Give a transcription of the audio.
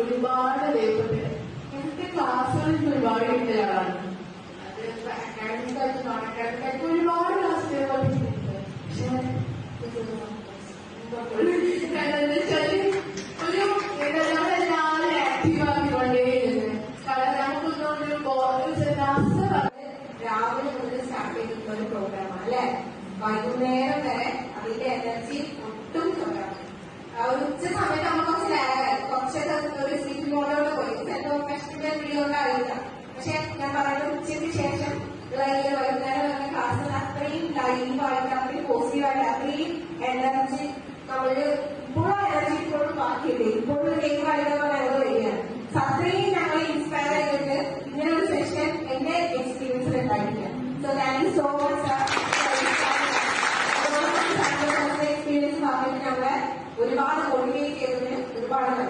ഒരുപാട് ദൈവത്തിന് എന്റെ ക്ലാസ്സുകളിൽ ഒരുപാട് കിട്ടിയതാണ്. അത് അക്കാഡമിക് ആയിട്ട് നോൺ അക്കാഡമിക് ആയിട്ട് ഒരുപാട് ക്ലാസ്സിൽ പഠിച്ചിട്ടുണ്ട്. പക്ഷെ നമ്മളെല്ലാവരും ആക്റ്റീവ് ആക്കിക്കൊണ്ടേയിരുന്നു. കാരണം നമുക്കൊന്നുകൊണ്ട് രാവിലെ മുതൽ സ്റ്റാർട്ട് ചെയ്തിട്ടുള്ള ഒരു പ്രോഗ്രാമാണ് അല്ലെ. വൈകുന്നേരം വരെ അതിന്റെ എനർജി ഒട്ടും കുറവാണ്. ഒരു ഉച്ച സമയത്ത് നമ്മൾ കുറച്ചൊക്കെ ഒരു സ്ലീപ്പിംഗ് മോഡോടെ പോയി ചിലപ്പോൾ കഷ്ടത്തിന്റെ വീഡിയോ ഉണ്ടാവില്ല. പക്ഷെ ഞാൻ പറയുന്നത് ഉച്ചയ്ക്ക് ശേഷം വൈകുന്നേരം വരുന്ന ക്ലാസ്സിൽ അത്രയും ലൈവായിട്ട് അത്രയും പോസിറ്റീവായിട്ട് അത്രയും എനർജി നമ്മള് ഇപ്പോഴും എനർജി ഇപ്പോഴും ബാക്കിയില്ലേ. ഇപ്പോഴും ലൈവായിട്ട് ഞങ്ങൾ വരികയാണ്. അത്രയും ഞങ്ങളെ ഇൻസ്പയർ ചെയ്തിട്ട് ഇങ്ങനെ ഒരു സെഷൻ എന്റെ എക്സ്പീരിയൻസിൽ ഉണ്ടായിട്ടില്ല. So thank you so much sir. Experience പറഞ്ഞിട്ട് ഞങ്ങളെ ഒരുപാട് മോട്ടിവേറ്റ് ചെയ്തതിന് ഒരുപാട്